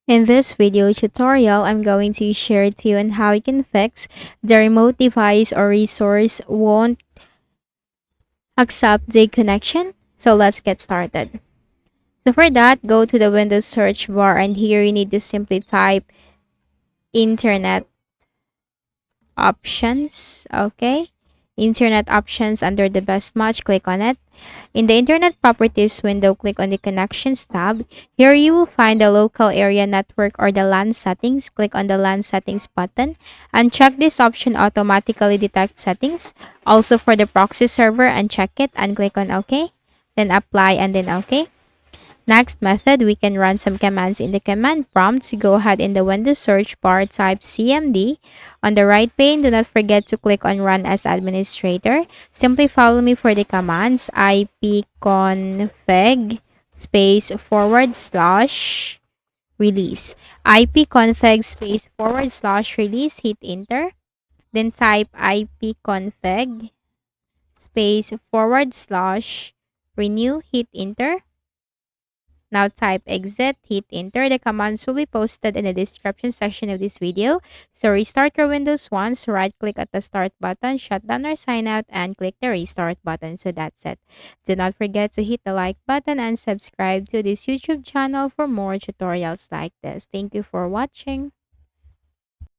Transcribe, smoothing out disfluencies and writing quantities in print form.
In this video tutorial, I'm going to share to you on how you can fix the remote device or resource won't accept the connection. So let's get started. So for that, go to the Windows search bar and here you need to simply type internet options. Okay. Internet options under the best match, click on it. In the Internet Properties window, click on the Connections tab. Here you will find the local area network or the LAN settings. Click on the LAN settings button and check this option automatically detect settings. Also for the proxy server, and check it and click on OK. Then apply and then OK. Next method, we can run some commands in the command prompt. So go ahead in the Windows search bar, type CMD. On the right pane, do not forget to click on Run as Administrator. Simply follow me for the commands ipconfig space forward slash release. ipconfig space forward slash release, hit enter. Then type ipconfig space forward slash renew, hit enter. Now type exit, hit enter. The commands will be posted in the description section of this video. So restart your Windows once, right click at the start button, shut down or sign out, and click the restart button. So that's it. Do not forget to hit the like button and subscribe to this YouTube channel for more tutorials like this. Thank you for watching.